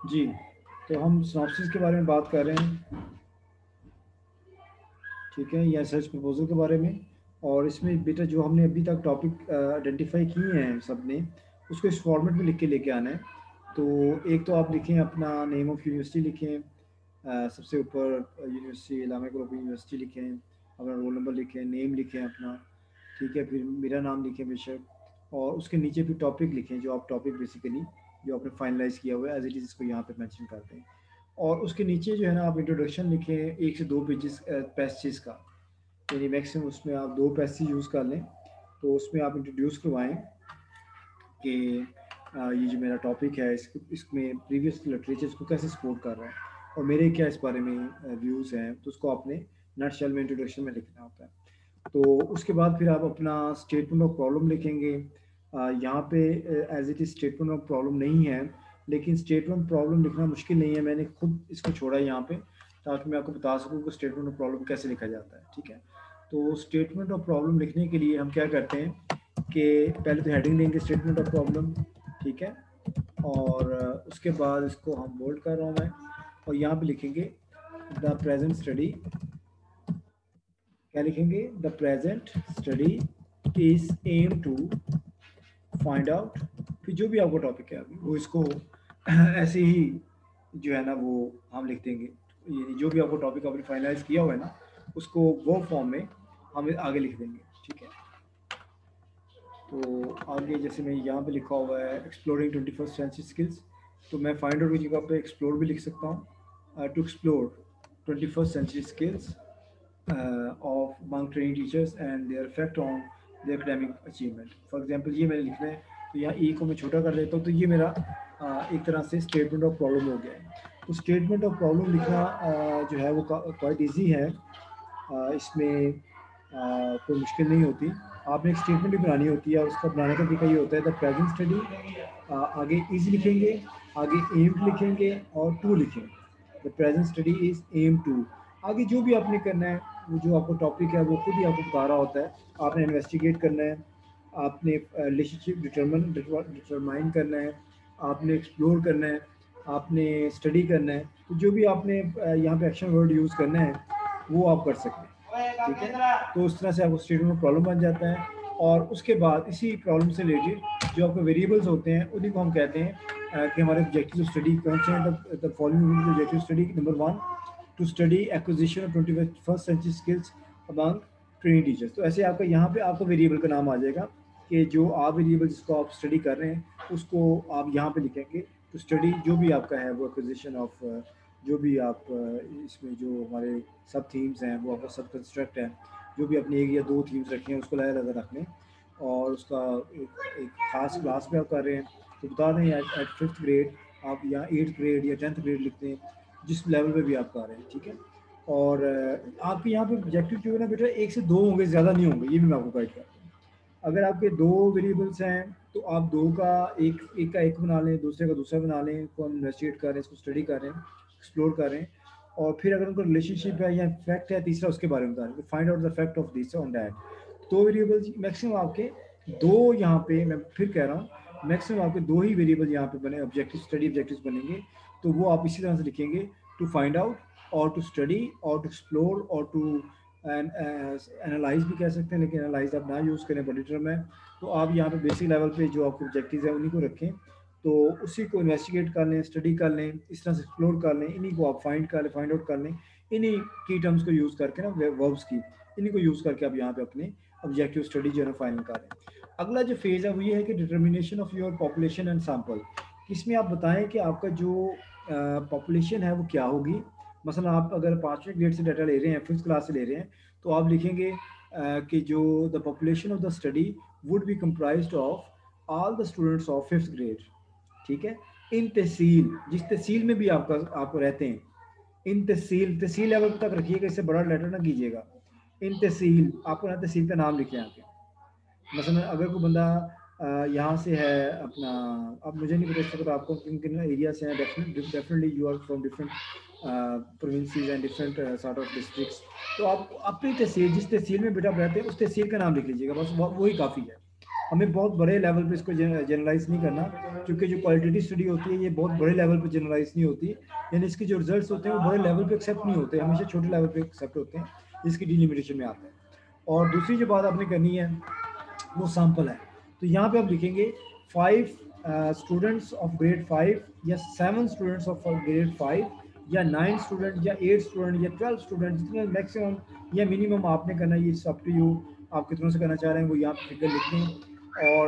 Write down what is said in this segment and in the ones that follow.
जी, तो हम सिनॉप्सिस के बारे में बात कर रहे हैं, ठीक है, या सर्च प्रपोजल के बारे में। और इसमें बेटा जो हमने अभी तक टॉपिक आइडेंटिफाई किए हैं सब ने, उसको इस फॉर्मेट में लिख के लेके आना है। तो एक तो आप लिखें अपना नेम ऑफ़ यूनिवर्सिटी लिखें, सबसे ऊपर यूनिवर्सिटी इलामा इकबाल यूनिवर्सिटी लिखें, अपना रोल नंबर लिखें, नेम लिखें अपना, ठीक है, फिर मेरा नाम लिखें बेशक, और उसके नीचे फिर टॉपिक लिखें, जो आप टॉपिक बेसिकली जो आपने फाइनलाइज किया हुआ है एज इट इज़, इसको यहाँ पे मेंशन करते हैं। और उसके नीचे जो है ना, आप इंट्रोडक्शन लिखें 1 से 2 पेजेस पैसेज का, यानी मैक्सिमम उसमें आप 2 पैसेज यूज़ कर लें। तो उसमें आप इंट्रोड्यूस करवाएं कि ये जो मेरा टॉपिक है, इसमें प्रीवियस लिटरेचर को कैसे सपोर्ट कर रहा है और मेरे क्या इस बारे में व्यूज़ हैं, तो उसको आपने नट शेल में इंट्रोडक्शन में लिखना होता है। तो उसके बाद फिर आप अपना स्टेटमेंट ऑफ प्रॉब्लम लिखेंगे। यहाँ पे as it is statement of problem नहीं है, लेकिन स्टेटमेंट प्रॉब्लम लिखना मुश्किल नहीं है, मैंने खुद इसको छोड़ा है यहाँ पे, ताकि मैं आपको बता सकूँ कि स्टेटमेंट ऑफ प्रॉब्लम कैसे लिखा जाता है, ठीक है। तो स्टेटमेंट ऑफ प्रॉब्लम लिखने के लिए हम क्या करते हैं कि पहले तो हेडिंग देंगे स्टेटमेंट ऑफ प्रॉब्लम, ठीक है, और उसके बाद इसको हम बोल्ड कर रहा हूँ मैं, और यहाँ पे लिखेंगे द प्रेजेंट स्टडी, क्या लिखेंगे, the present study is aim to find out, फिर जो भी आपका टॉपिक है अभी वो इसको ऐसे ही जो है ना वो हम लिख देंगे, ये जो भी आपको टॉपिक आपने फाइनलाइज किया हुआ है ना, उसको वो फॉर्म में हम आगे लिख देंगे, ठीक है। तो आगे जैसे मैं यहाँ पे लिखा हुआ है एक्सप्लोरिंग 21st सेंचुरी स्किल्स, तो मैं फाइंड आउट की जगह पे एक्सप्लोर भी लिख सकता हूँ, to explore 21st century skills of among trained teachers and their effect on the academic achievement। For example ये मैंने लिखना है, तो यहाँ ई को मैं छोटा कर देता हूँ, तो ये मेरा एक तरह से स्टेटमेंट ऑफ प्रॉब्लम हो गया है। तो स्टेटमेंट ऑफ प्रॉब्लम लिखना जो है वो क्वाइट ईजी है, इसमें कोई मुश्किल नहीं होती। आपने एक स्टेटमेंट भी बनानी होती है, और उसका बनाने का तरीका ये होता है द प्रेजेंट स्टडी, आगे इज लिखेंगे, आगे एम लिखेंगे और टू लिखेंगे। The present study is aim to, आगे जो भी आपने करना है, वो जो आपको टॉपिक है वो खुद ही आपको बता रहा होता है। आपने इन्वेस्टिगेट करना है, आपने रिलेशनशिप डिटरमाइन करना है, आपने एक्सप्लोर करना है, आपने स्टडी करना है, तो जो भी आपने यहाँ पे एक्शन वर्ड यूज़ करना है वो आप कर सकते हैं, ठीक है। तो उस तरह से आपको स्टेटमेंट में प्रॉब्लम बन जाता है। और उसके बाद इसी प्रॉब्लम से रिलेटेड जो आपके वेरिएबल्स होते हैं उन्हीं को हम कहते हैं कि हमारे ऑब्जेक्टिव स्टडी कौन से हैं। The following objective study, number 1 to study acquisition of 21st century skills among training teachers. तो ऐसे आपका यहाँ पे आपको वेरिएबल का नाम आ जाएगा कि जो आप वेरिएबल जिसको आप स्टडी कर रहे हैं उसको आप यहाँ पे लिखेंगे टू स्टडी, जो भी आपका है वो एक्विजिशन ऑफ, जो भी आप इसमें जो हमारे सब थीम्स हैं वो आपका सब कंस्ट्रक्ट है, जो भी अपनी 1 या 2 थीम्स रखी हैं उसको अलग अलग रख लें। और उसका एक ख़ास क्लास में आप कर रहे हैं, तो बता दें एट 5th ग्रेड आप या 8th ग्रेड या 10th ग्रेड लिखते हैं, जिस लेवल पे भी आप कर रहे हैं, ठीक है। और आपके यहाँ पे ऑब्जेक्टिव जो है ना बेटा 1 से 2 होंगे, ज़्यादा नहीं होंगे, ये भी मैं आपको गाइड करता हूँ। अगर आपके 2 वेरिएबल्स हैं तो आप दो का एक, एक का एक बना लें, दूसरे का दूसरा बना लें, इसको हम इन्वेस्टिगेट कर रहे हैं, इसको स्टडी कर रहे हैं, एक्सप्लोर कर रहे हैं। और फिर अगर उनका रिलेशनशिप है या फैक्ट है तीसरा, उसके बारे में बता रहे हैं, find out the fact of this on that. 2 variables maximum आपके, दो यहाँ पे मैं फिर कह रहा हूँ, मैक्सिमम आपके 2 ही वेरिएबल यहाँ पे बने, ऑब्जेक्टिव स्टडी ऑब्जेक्टिव्स बनेंगे। तो वो आप इसी तरह से लिखेंगे, टू फाइंड आउट और टू स्टडी और टू एक्सप्लोर और टू एनालाइज भी कह सकते हैं, लेकिन एनालाइज आप ना यूज़ करें, बड़ी टर्म है। तो आप यहाँ पे बेसिक लेवल पे जो आपके ऑब्जेक्टिव्स हैं उन्हीं को रखें, तो उसी को इन्वेस्टिगेट कर लें, स्टडी कर लें, इस तरह से एक्सप्लोर कर लें, इन्हीं को आप फाइंड आउट कर लें, इन्हीं की टर्म्स को यूज़ करके ना, वर्ब्स की, इन्हीं को यूज़ करके आप यहाँ पे अपने ऑब्जेक्टिव स्टडी जो है ना फाइनल करें। अगला जो फेज़ है वो ये है कि determination of your population and sample. इसमें आप बताएं कि आपका जो पॉपुलेशन है वो क्या होगी। मसलन आप अगर 5वीं ग्रेड से डाटा ले रहे हैं, 5th क्लास से ले रहे हैं, तो आप लिखेंगे कि जो the population of the study would be comprised of all the students of 5th grade, ठीक है। इन तहसील, जिस तहसील में भी आपका आप रहते हैं, इन तहसील, तहसील लेवल तक रखिएगा, इससे बड़ा लेटर ना कीजिएगा। इन तहसील, आपको ना तहसील का नाम लिखें यहाँ पे। मसलन अगर कोई बंदा यहाँ से है अपना, अब मुझे नहीं पता इस वक्त आपको किन किन एरिया से हैं, definitely you are from different provinces and different sort of districts. तो आप अपनी तहसील, जिस तहसील में बेटा आप रहते हैं उस तहसील का नाम लिख लीजिएगा, बस वही काफ़ी है। हमें बहुत बड़े लेवल पे इसको जनरलाइज नहीं करना, क्योंकि जो क्वालिटेटिव स्टडी होती है ये बहुत बड़े लेवल पे जनरलाइज नहीं होती, यानी इसके जो रिजल्ट्स होते हैं वो बड़े लेवल पे एक्सेप्ट नहीं होते, हमेशा छोटे लेवल पे एक्सेप्ट होते हैं, इसकी डिलिमिटेशन में आता है। और दूसरी जो बात आपने करनी है वो सैम्पल है। तो यहाँ पे आप लिखेंगे 5 स्टूडेंट्स ऑफ ग्रेड 5 या 7 स्टूडेंट्स ऑफ ग्रेड 5 या 9 स्टूडेंट या 8 स्टूडेंट या 12 स्टूडेंट, जितने मैक्सिमम या मिनिमम आपने करना है, ये अप टू यू, आप कितनों से करना चाह रहे हैं वो यहाँ पे फिगर लिख दें। और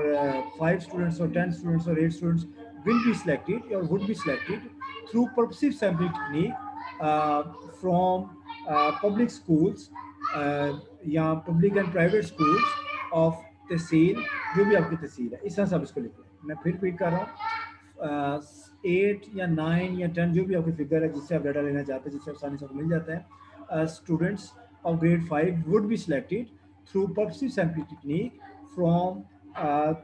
5 स्टूडेंट्स और 10 स्टूडेंट्स और 8 students will be selected or would be selected through purposive sampling technique from public schools या public and private schools of तहसील, जो भी आपकी तहसील है, इस तरह से आप इसको लिखें। मैं फिर रिपीट कर रहा हूँ, 8 या 9 या 10 जो भी आपकी फिगर है जिससे आप डाटा लेना चाहते हैं, जिससे आसानी से मिल जाता है, students of grade 5 would be selected through purposive sampling technique from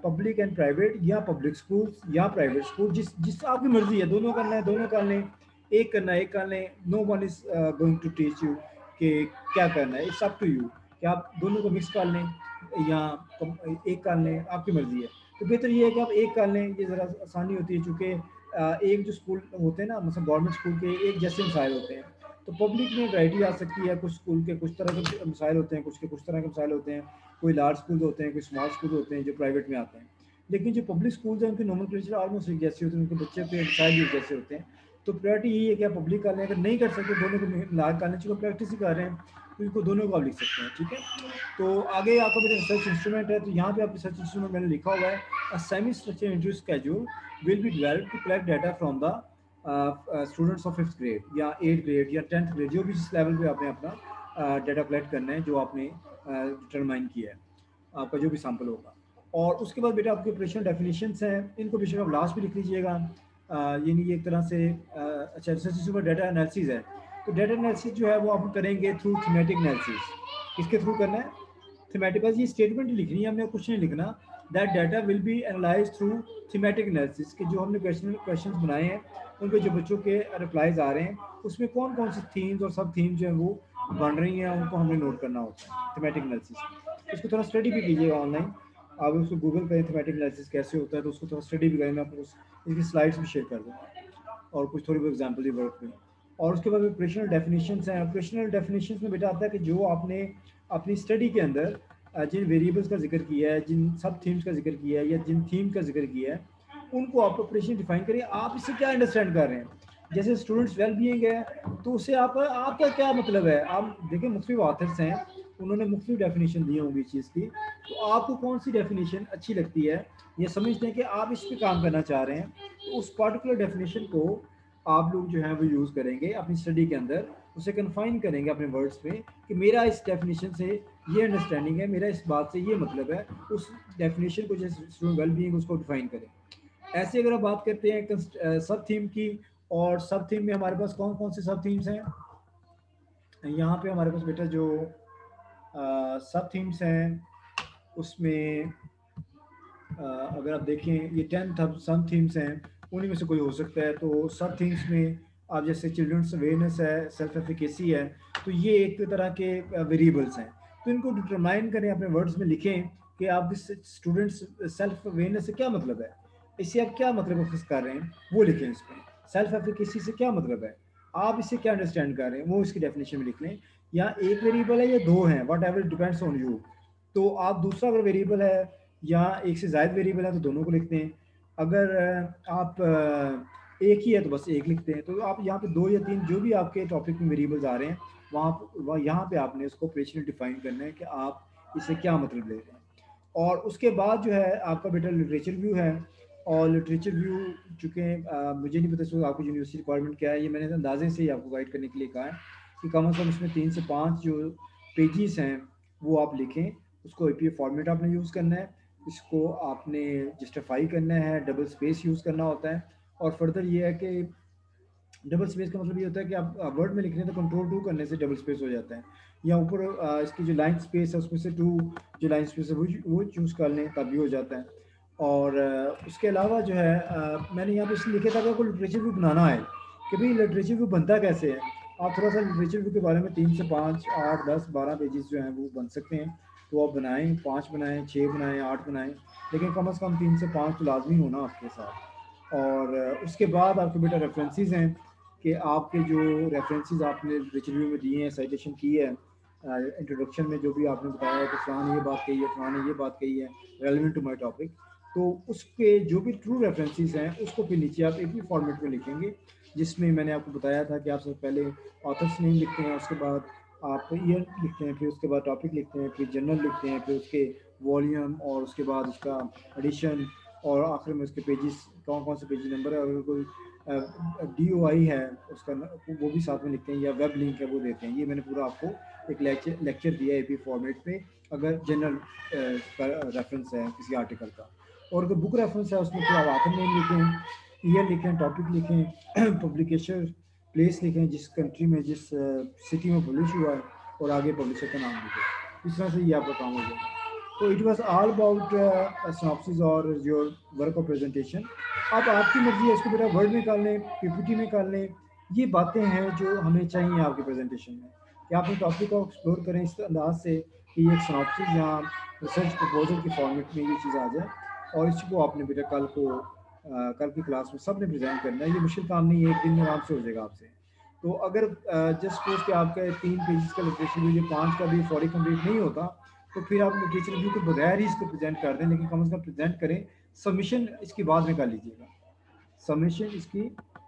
public and private या पब्लिक स्कूल या प्राइवेट स्कूल, जिस आपकी मर्जी है, दोनों करना है दोनों कर लें, एक करना है एक कर लें, no one is going to teach you कि क्या करना है, इट्स अप टू यू कि आप दोनों को मिक्स कर लें या एक कर लें, आपकी मर्जी है। तो बेहतर ये है कि आप एक कर लें, ये ज़रा आसानी होती है, चूँकि एक जो स्कूल होते हैं ना, मतलब गवर्नमेंट स्कूल के एक जैसे मसाइल होते हैं, तो पब्लिक में वैरायटी आ सकती है, कुछ स्कूल के कुछ तरह के मसाइल होते हैं, कुछ के कुछ तरह के मसाइल होते हैं, कोई लार्ज स्कूल होते हैं, कोई स्मॉल स्कूल होते हैं जो प्राइवेट में आते हैं। लेकिन जो पब्लिक स्कूल्स हैं उनकी नोमेनक्लेचर ऑलमोस्ट एक जैसे होते हैं, उनके बच्चे के मसाइल भी एक जैसे होते हैं। तो प्रायोरिटी यही है कि आप पब्लिक कर लें, अगर नहीं कर सकते दोनों को मिला कर लें, चूँकि प्रैक्टिस ही कर रहे हैं तो इनको दोनों को आप लिख सकते हैं, ठीक है। तो आगे आपका मेरा रिसर्च इंस्ट्रूमेंट है, तो यहाँ पे आप रिसर्च इंस्ट्रूमेंट मैंने लिखा हुआ है, a semi structured interview schedule will be developed to collect data from the students of 5th grade या 8th ग्रेड या 10th ग्रेड, जो भी जिस लेवल पे आपने अपना डाटा कलेक्ट करना है, जो आपने डिटरमाइन किया है, आपका जो भी सैंपल होगा। और उसके बाद बेटा आपके ऑपरेशनल डेफिनेशंस हैं, इनको बेशक आप लास्ट में लिख लीजिएगा, यानी एक तरह से अच्छा रिसर्च पर डाटा एनालिसिस है, तो डाटा एनालिसिस जो है वो आप करेंगे थ्रू थीमेटिक एनालिसिस। किसके थ्रू करना है? थीमेटिक। बस ये स्टेटमेंट लिखनी है, हमने कुछ नहीं लिखना। That data will be analyse through thematic analysis, के जो हमने क्वेश्चन बनाए हैं उन पर जो बच्चों के रिप्लाईज आ रहे हैं, उसमें कौन कौन सी थीम्स और सब थीम्स जो हैं वो बन रही हैं, उनको हमने नोट करना होता है थीमेटिक एनालिसिस। इसको थोड़ा स्टडी भी कीजिएगा ऑनलाइन, आप उसको गूगल करें थीमेटिक एनालिसिस कैसे होता है, तो उसको थोड़ा स्टडी भी करें, मैं आपको इसकी स्लाइड्स भी शेयर कर दूँगा और कुछ थोड़ी बहुत एग्जाम्पल भी वर्क में। और उसके बाद ऑपरेशनल डेफिनेशंस हैं। ऑपरेशनल डेफिनेशंस में बेटा आता है कि जो आपने अपनी स्टडी के अंदर जिन वेरिएबल्स का जिक्र किया है, जिन सब थीम्स का जिक्र किया है या जिन थीम का जिक्र किया है, उनको आप ऑपरेशन डिफाइन करिए, आप इससे क्या अंडरस्टैंड कर रहे हैं। जैसे स्टूडेंट्स वेल बीइंग है, तो उससे आपका क्या मतलब है। आप देखिए मुख्तलिफ ऑथर्स हैं, उन्होंने मुख्तलिफ डेफिनेशन दी होंगी इस चीज़ की, तो आपको कौन सी डेफिनेशन अच्छी लगती है, ये समझते हैं कि आप इस पर काम करना चाह रहे हैं, तो उस पर्टिकुलर डेफिनेशन को आप लोग जो है वो यूज़ करेंगे अपनी स्टडी के अंदर, उसे कन्फाइन करेंगे अपने वर्ड्स में कि मेरा इस डेफिनेशन से ये अंडरस्टैंडिंग है, मेरा इस बात से ये मतलब है, उस डेफिनेशन को जैसे स्टूडेंट वेल बीइंग उसको डिफाइन करें। ऐसे अगर आप बात करते हैं सब थीम की, और सब थीम में हमारे पास कौन कौन से सब थीम्स हैं, यहाँ पे हमारे पास बेटा जो सब थीम्स हैं उसमें अगर आप देखें ये 10 सब थीम्स हैं, उन्हीं में से कोई हो सकता है। तो सब थीम्स में आप जैसे चिल्ड्रंस अवेयरनेस है, सेल्फ एफिकेसी है, तो ये एक तरह के वेरिएबल्स हैं, तो इनको डिटरमाइन करें, अपने वर्ड्स में लिखें कि आप इस स्टूडेंट्स सेल्फ अवेयरनेस से क्या मतलब है, इससे आप क्या मतलब फिक्स कर रहे हैं वो लिखें इस पर। सेल्फ एफिकेसी से क्या मतलब है, आप इससे क्या अंडरस्टैंड कर रहे हैं वो इसकी डेफिनेशन में लिख लें। या एक वेरिएबल है या दो हैं, what ever depends on you, तो आप दूसरा अगर वेरिएबल है या एक से ज़्यादा वेरिएबल है तो दोनों को लिखते हैं। अगर आप एक ही है तो बस एक लिखते हैं। तो आप यहाँ पे 2 या 3 जो भी आपके टॉपिक में वेरिएबल्स आ रहे हैं, वहाँ यहाँ पे आपने इसको ऑपरेशनल डिफाइन करना है कि आप इसे क्या मतलब ले रहे हैं। और उसके बाद जो है आपका बेटा लिटरेचर व्यू है, और लिटरेचर व्यू चूँकि मुझे नहीं पता इसमें आपकी यूनिवर्सिटी रिक्वायरमेंट क्या है, ये मैंने अंदाजे से ही आपको गाइड करने के लिए कहा है कि कम से कम इसमें 3 से 5 जो पेजेस हैं वो आप लिखें। उसको एपीए फॉर्मेट आपने यूज़ करना है, इसको आपने जस्टिफाई करना है, डबल स्पेस यूज़ करना होता है। और फर्दर ये है कि डबल स्पेस का मतलब ये होता है कि आप वर्ड में लिख रहे हैं तो कंट्रोल 2 करने से डबल स्पेस हो जाता है, या ऊपर इसकी जो लाइन स्पेस है उसमें से 2 जो लाइन स्पेस है वो चूज़ कर लें तब भी हो जाता है। और उसके अलावा जो है मैंने यहाँ पे इसलिए लिखा था कि आपको लिटरेचर व्यू बनाना है कि भाई लिटरेचर व्यू बनता कैसे है। आप थोड़ा सा लिटरेचर व्यू के बारे में 3 से 5, 8, 10, 12 पेजेस जो हैं वो बन सकते हैं, तो आप बनाएं, 5 बनाएं, 6 बनाएं, 8 बनाएं, लेकिन कम से कम 3 से 5 तो लाजमी होना आपके साथ। और उसके बाद आपके बेटा रेफरेंसेस हैं कि आपके जो रेफरेंसेस आपने रिव्यू में दिए हैं, साइटेशन की है, इंट्रोडक्शन में जो भी आपने बताया है कि फ़लाँ ने ये बात कही है, फ़लाँ ने ये बात कही है रेलिवेंट टू माई टॉपिक, तो उसके जो भी ट्रू रेफरेंसेस हैं उसको फिर नीचे आप एक ही फॉर्मेट में लिखेंगे, जिसमें मैंने आपको बताया था कि आप सबसे पहले ऑथर्स नेम लिखते हैं, उसके बाद आप ईयर लिखते हैं, फिर उसके बाद टॉपिक लिखते हैं, फिर जर्नल लिखते हैं, फिर उसके वॉल्यूम, और उसके बाद उसका एडिशन, और आखिर में उसके पेजेस कौन कौन से पेज नंबर है, अगर कोई DOI है उसका वो भी साथ में लिखते हैं, या वेब लिंक है वो देते हैं। ये मैंने पूरा आपको एक लेक्चर दिया है AP फॉर्मेट पे, अगर जनरल रेफरेंस है किसी आर्टिकल का। और अगर बुक रेफरेंस है उसमें फिर आप ऑथर नेम लिखें, ईयर लिखें, टॉपिक लिखें, पब्लिकेशन प्लेस लिखें, जिस कंट्री में जिस सिटी में पब्लिश हुआ है, और आगे पब्लिशर का नाम लिखें। इस तरह से ये आपका काम हो जाएगा। तो it was all about synopsis और योर वर्क ऑफ प्रेजेंटेशन। अब आपकी मर्जी है, इसको बेटा वर्ड में कर लें, PPT में कर लें, ये बातें हैं जो हमें चाहिए आपके प्रेजेंटेशन में, कि आप अपने टॉपिक को एक्सप्लोर करें इस अंदाज से कि ये एक सिनॉप्सिस या रिसर्च प्रपोजल के फॉर्मेट में ये चीज़ आ जाए, और इसको आपने बेटा कल की क्लास में सब ने प्रेजेंट करना है। ये मुश्किल काम नहीं है, एक दिन में आराम से हो जाएगा आपसे। तो अगर जस्ट सपोज कि आपका 3 पेजेस का लिटरेचर रिव्यू, 5 का भी फौरी कंप्लीट नहीं होता, तो फिर आप लिटरेचर रिव्यू के बगैर ही इसको प्रेजेंट कर दें, लेकिन कम से कम प्रेजेंट करें। सबमिशन इसकी बाद में कर लीजिएगा, सबमिशन इसकी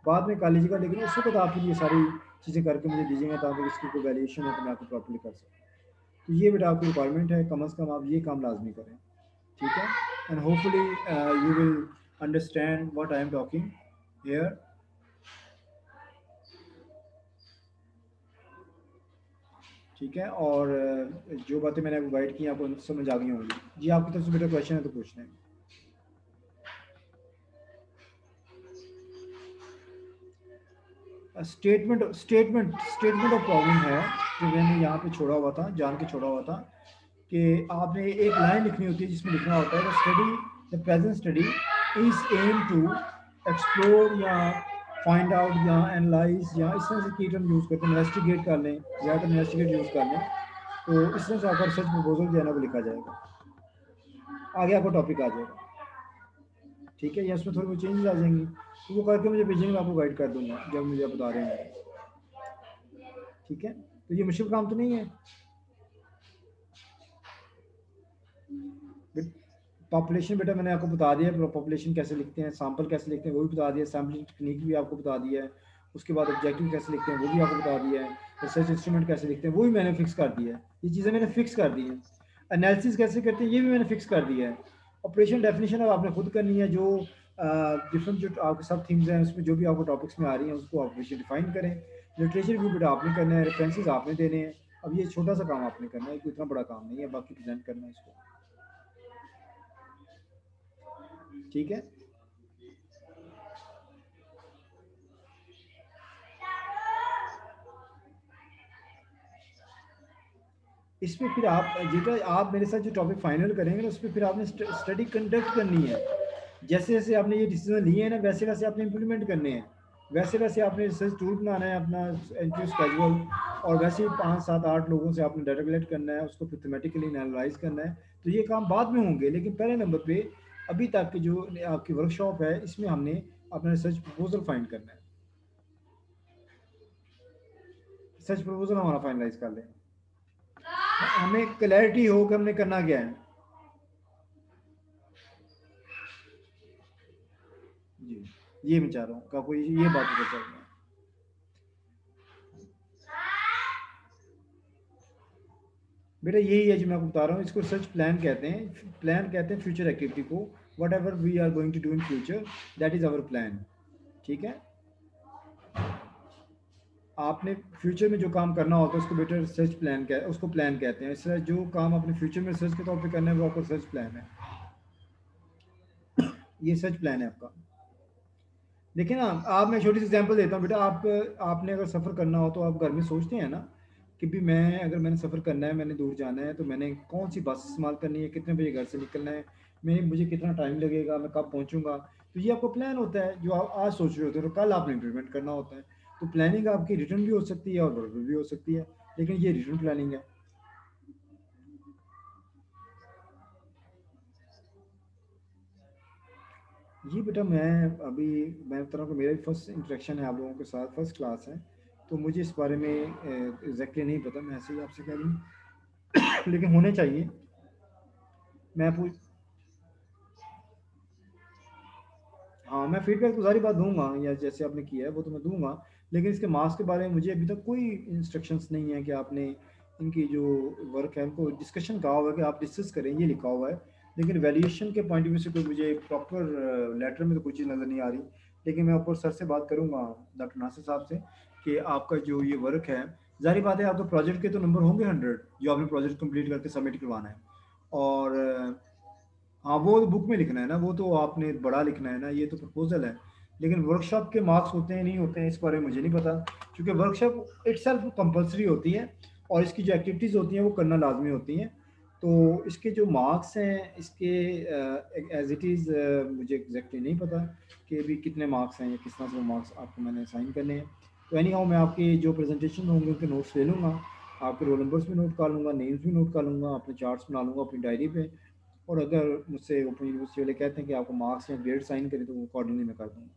बाद में कर लीजिएगा, लेकिन उस वक्त आप ये सारी चीज़ें करके मुझे दीजिएगा, ताकि इसकी कोई वैल्यूएशन हो तो मैं आपको प्रॉपर्ली कर सकूँ। तो ये बेटा आपकी रिक्वायरमेंट है, कम से कम आप ये काम लाजमी करें, ठीक है। And hopefully you will understand what I am talking here, ठीक है। और जो बातें मैंने आपको गाइड की आपको समझ आ गई होंगी। जी, आपकी तरफ से बेटा क्वेश्चन है तो पूछ लें। स्टेटमेंट ऑफ प्रॉब्लम है, जो मैंने यहाँ पे छोड़ा हुआ था, जान के छोड़ा हुआ था, कि आपने एक लाइन लिखनी होती है जिसमें लिखना होता है study the present study is aim to explore, या फाइंड आउट, या एनालाइज, या इस तरह से की टर्म यूज़ करते हैं, इन्वेस्टिगेट कर लें, ज़्यादातर इन्वेस्टिगेट यूज़ कर लें, तो इस तरह से आपका रिसर्च प्रपोजल जो है ना वो लिखा जाएगा, आगे आपको टॉपिक आ जाएगा, ठीक है। या उसमें थोड़ी बहुत चेंजेस आ जाएंगी, तो वो करके मुझे भेजेंगे, मैं आपको गाइड कर दूंगा जब मुझे आप बता रहे हैं, ठीक है। तो ये मुश्किल काम तो नहीं है। पॉपुलेशन बेटा मैंने आपको बता दिया, पॉपुलेशन कैसे लिखते हैं, सैंपल कैसे लिखते हैं वो भी बता दिया, सैम्पलिंग टेक्निक भी आपको बता दिया है, उसके बाद ऑब्जेक्टिव कैसे लिखते हैं वो भी आपको बता दिया है, रिसर्च इंस्ट्रूमेंट कैसे लिखते हैं वो भी मैंने फिक्स कर दिया है, ये चीज़ें मैंने फिक्स कर दी हैं। एनालिसिस कैसे करते हैं ये भी मैंने फिक्स कर दिया है। ऑपरेशन डेफिनेशन अब आपने खुद करनी है, जो डिफरेंट जो आपके सब थीम्स हैं उसमें जो भी आपको टॉपिक्स में आ रही हैं उसको ऑपरेशन डिफाइन करें। लिटरेचर रिव्यू बेटा आपने करना है, रेफरेंसेस आपने देने हैं। अब ये छोटा सा काम आपने करना है, कोई इतना बड़ा काम नहीं है, बाकी प्रेजेंट करना है इसको, ठीक है। इसमें फिर आप जेटा आप मेरे साथ जो टॉपिक फाइनल करेंगे ना, उस पर फिर आपने स्टडी कंडक्ट करनी है। जैसे जैसे आपने ये डिसीजन लिए हैं ना, वैसे वैसे आपने इम्प्लीमेंट करने हैं, वैसे वैसे आपने रिसर्च टूल बनाना है अपना, इंटरव्यू स्केजुअल, और वैसे ही 5 7 8 लोगों से आपने डाटा कलेक्ट करना है, उसको फिर थीमेटिकली एनालाइज करना है। तो ये काम बाद में होंगे, लेकिन पहले नंबर पे अभी तक की जो आपकी वर्कशॉप है इसमें हमने अपना रिसर्च प्रपोजल फाइंड करना है, रिसर्च प्रपोजल हमारा फाइनलाइज कर लें, हमें क्लैरिटी हो कि हमने करना क्या है। जी, ये मैं चाह रहा हूँ कि आपको ये बात पता चल रहा है। बेटा यही है जो मैं आपको बता रहा हूँ, इसको रिसर्च प्लान कहते हैं, प्लान कहते हैं फ्यूचर एक्टिविटी को, whatever we are going to do in future, that is our plan, ठीक है। आपने फ्यूचर में जो काम करना होता है उसको बेटा रिसर्च प्लान कह उसको प्लान कहते हैं। इस तरह जो काम अपने फ्यूचर में रिसर्च के तौर पे करना है वो आपका रिसर्च प्लान है, ये रिसर्च प्लान है आपका। देखिए ना, आप मैं छोटी सी एग्जांपल देता हूँ बेटा, आप आपने अगर सफ़र करना हो तो आप घर में सोचते हैं ना कि भी मैं अगर मैंने सफ़र करना है, मैंने दूर जाना है, तो मैंने कौन सी बस इस्तेमाल करनी है, कितने बजे घर से निकलना है, मैं मुझे कितना टाइम लगेगा, मैं कब पहुँचूँगा। तो ये आपका प्लान होता है जो आप आज सोच रहे होते हो, तो कल आपने इम्प्लीमेंट करना होता है। तो प्लानिंग आपकी रिटर्न भी हो सकती है और वर्बल भी हो सकती है, लेकिन ये रिटर्न प्लानिंग है। जी बेटा, मैं बता रहा हूँ कि मेरा फर्स्ट इंटरेक्शन है आप लोगों के साथ, फर्स्ट क्लास है, तो मुझे इस बारे में एग्जैक्टली नहीं पता, मैं ऐसे ही आपसे कह दूँ लेकिन होने चाहिए। मैं पूछ हाँ, मैं फीडबैक तो सारी बात दूंगा, या जैसे आपने किया है वो तो मैं दूंगा, लेकिन इसके मार्क्स के बारे में मुझे अभी तक कोई इंस्ट्रक्शंस नहीं है कि आपने इनकी जो वर्क है उनको डिस्कशन कहा हुआ है कि आप डिस्कस करें, ये लिखा हुआ है। लेकिन वैल्यूएशन के पॉइंट ऑफ व्यू से कोई मुझे प्रॉपर लेटर में तो कोई चीज़ नज़र नहीं आ रही। लेकिन मैं ऊपर सर से बात करूंगा, डॉक्टर नासिर साहब से, कि आपका जो ये वर्क है, जाहिर बात है आपके प्रोजेक्ट के तो नंबर होंगे 100, जो आपने प्रोजेक्ट कंप्लीट करके सबमिट करवाना है। और हाँ, वो बुक में लिखना है ना, वो तो आपने बड़ा लिखना है ना, ये तो प्रपोजल है। लेकिन वर्कशॉप के मार्क्स होते हैं नहीं होते हैं इस बारे में मुझे नहीं पता, क्योंकि वर्कशॉप इटसेल्फ कंपलसरी होती है, और इसकी जो एक्टिविटीज़ होती हैं वो करना लाजमी होती हैं। तो इसके जो मार्क्स हैं इसके एज इट इज़ मुझे एग्जैक्टली नहीं पता कि अभी कितने मार्क्स हैं या किस तरह से वो मार्क्स आपको मैंने असाइन करने हैं। तो एनी हाउ मैं आपके जो प्रेजेंटेशन होंगे उनके नोट्स ले लूँगा, आपके रोल नंबर्स भी नोट कर लूँगा, नेम्स भी नोट कर लूँगा, अपने चार्ट्स बना लूँगा अपनी डायरी पे। और अगर मुझसे ओपन यूनिवर्सिटी वाले कहते हैं कि आपको मार्क्स या ग्रेड साइन करें, तो वो अकॉर्डिंगली मैं कर दूँगा।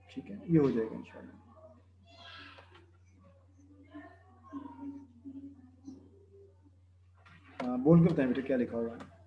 ठीक है, ये हो जाएगा इंशाल्लाह। हाँ, बोल के बताएं बेटा क्या लिखा हुआ है।